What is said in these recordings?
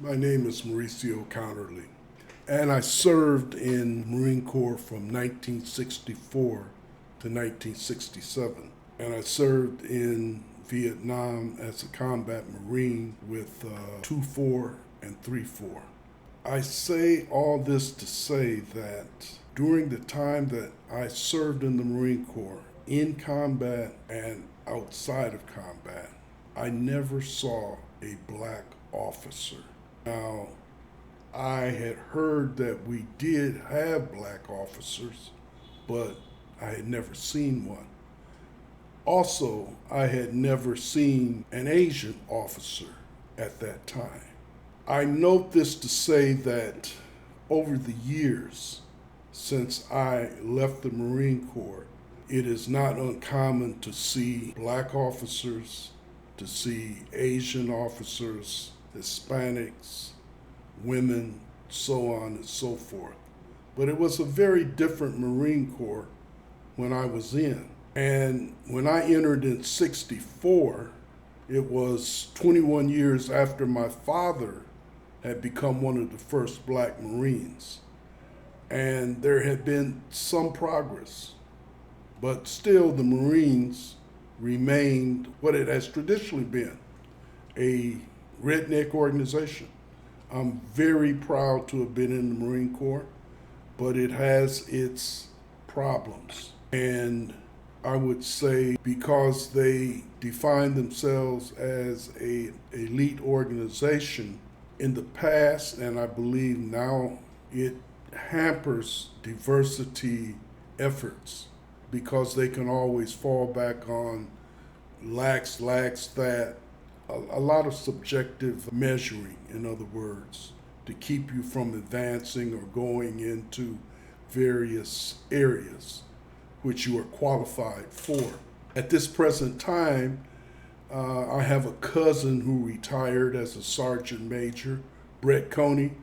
My name is Mauricio Counterly, and I served in the Marine Corps from 1964 to 1967. And I served in Vietnam as a combat Marine with 2-4 and 3-4. I say all this to say that during the time that I served in the Marine Corps, in combat and outside of combat, I never saw a black officer. Now, I had heard that we did have black officers, but I had never seen one. Also, I had never seen an Asian officer at that time. I note this to say that over the years since I left the Marine Corps, it is not uncommon to see black officers, to see Asian officers, Hispanics, women, so on and so forth. But it was a very different Marine Corps when I was in. And when I entered in 64, it was 21 years after my father had become one of the first black Marines. And there had been some progress, but still the Marines remained what it has traditionally been, a redneck organization. I'm very proud to have been in the Marine Corps, but it has its problems. And I would say because they define themselves as an elite organization in the past, and I believe now, it hampers diversity efforts because they can always fall back on lacks that, a lot of subjective measuring, in other words, to keep you from advancing or going into various areas which you are qualified for. At this present time, I have a cousin who retired as a sergeant major, Brett Coney.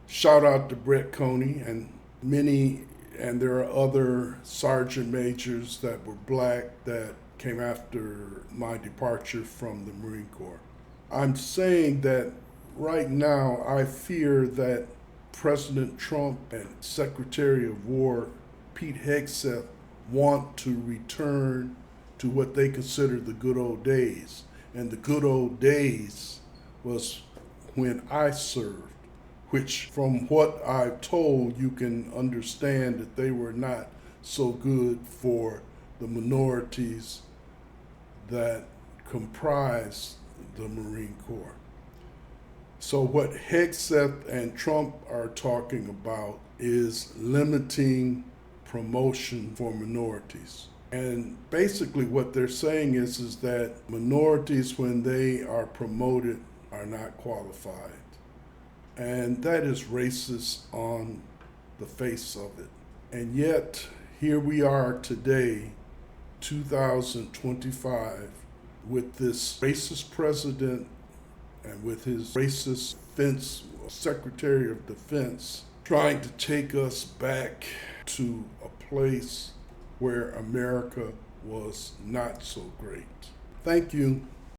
Shout out to Brett Coney and there are other sergeant majors that were black that came after my departure from the Marine Corps. I'm saying that right now I fear that President Trump and Secretary of War Pete Hegseth want to return to what they consider the good old days. And the good old days was when I served, which from what I've told, you can understand that they were not so good for the minorities that comprise the Marine Corps. So what Hegseth and Trump are talking about is limiting promotion for minorities. And basically what they're saying is that minorities, when they are promoted, are not qualified. And that is racist on the face of it. And yet, here we are today, 2025, with this racist president and with his racist Secretary of Defense trying to take us back to a place where America was not so great. Thank you.